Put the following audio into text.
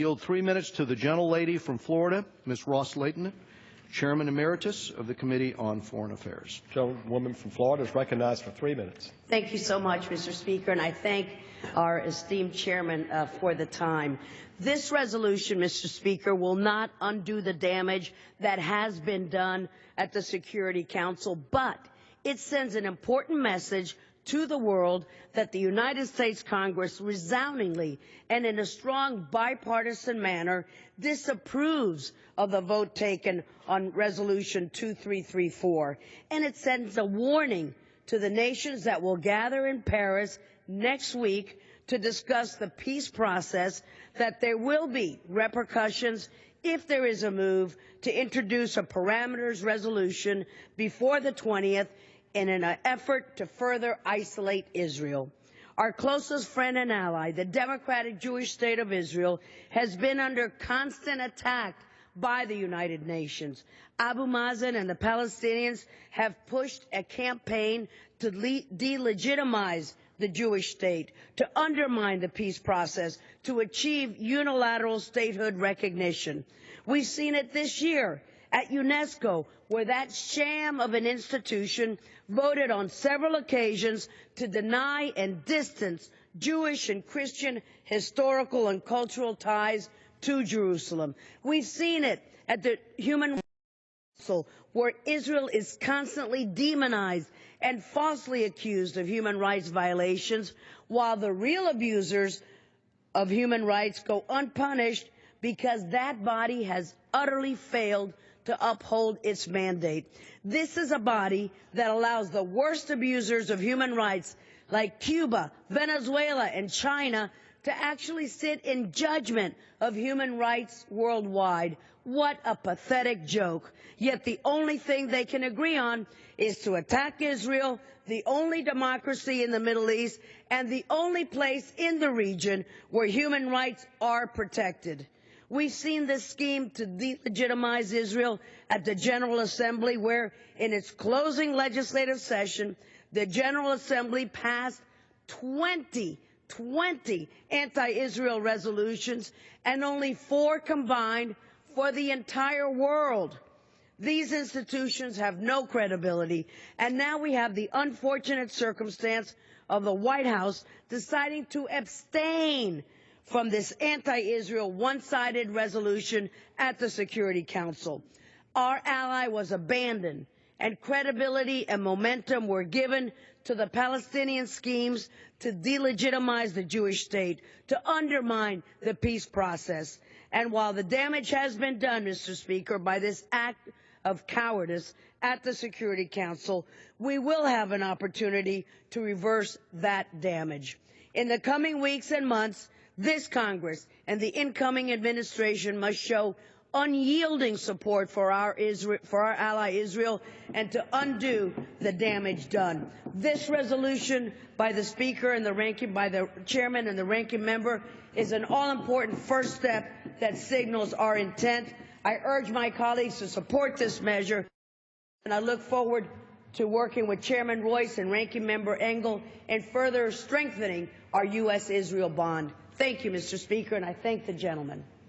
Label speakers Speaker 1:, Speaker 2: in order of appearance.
Speaker 1: Yield 3 minutes to the gentlelady from Florida, Ms. Ros-Lehtinen, Chairman Emeritus of the Committee on Foreign Affairs.
Speaker 2: Gentlewoman from Florida is recognized for 3 minutes.
Speaker 3: Thank you so much, Mr. Speaker, and I thank our esteemed chairman for the time. This resolution, Mr. Speaker, will not undo the damage that has been done at the Security Council, but it sends an important message to the world that the United States Congress resoundingly and in a strong bipartisan manner disapproves of the vote taken on Resolution 2334. And it sends a warning to the nations that will gather in Paris next week to discuss the peace process that there will be repercussions if there is a move to introduce a parameters resolution before the 20th in an effort to further isolate Israel. Our closest friend and ally, the Democratic Jewish State of Israel, has been under constant attack by the United Nations. Abu Mazen and the Palestinians have pushed a campaign to delegitimize the Jewish state, to undermine the peace process, to achieve unilateral statehood recognition. We've seen it this year at UNESCO, where that sham of an institution voted on several occasions to deny and distance Jewish and Christian historical and cultural ties to Jerusalem. We've seen it at the Human Rights Council, where Israel is constantly demonized and falsely accused of human rights violations, while the real abusers of human rights go unpunished because that body has utterly failed to uphold its mandate. This is a body that allows the worst abusers of human rights, like Cuba, Venezuela, and China, to actually sit in judgment of human rights worldwide. What a pathetic joke. Yet the only thing they can agree on is to attack Israel, the only democracy in the Middle East, and the only place in the region where human rights are protected. We've seen this scheme to delegitimize Israel at the General Assembly, where in its closing legislative session, the General Assembly passed 20 anti-Israel resolutions and only 4 combined for the entire world. These institutions have no credibility, and now we have the unfortunate circumstance of the White House deciding to abstain from this anti-Israel one-sided resolution at the Security Council. Our ally was abandoned, and credibility and momentum were given to the Palestinian schemes to delegitimize the Jewish state, to undermine the peace process. And while the damage has been done, Mr. Speaker, by this act of cowardice at the Security Council, we will have an opportunity to reverse that damage. In the coming weeks and months, this Congress and the incoming administration must show unyielding support for our ally Israel and to undo the damage done. This resolution by the Speaker and by the Chairman and the Ranking Member is an all-important first step that signals our intent. I urge my colleagues to support this measure, and I look forward to working with Chairman Royce and Ranking Member Engel in further strengthening our U.S.-Israel bond. Thank you, Mr. Speaker, and I thank the gentleman.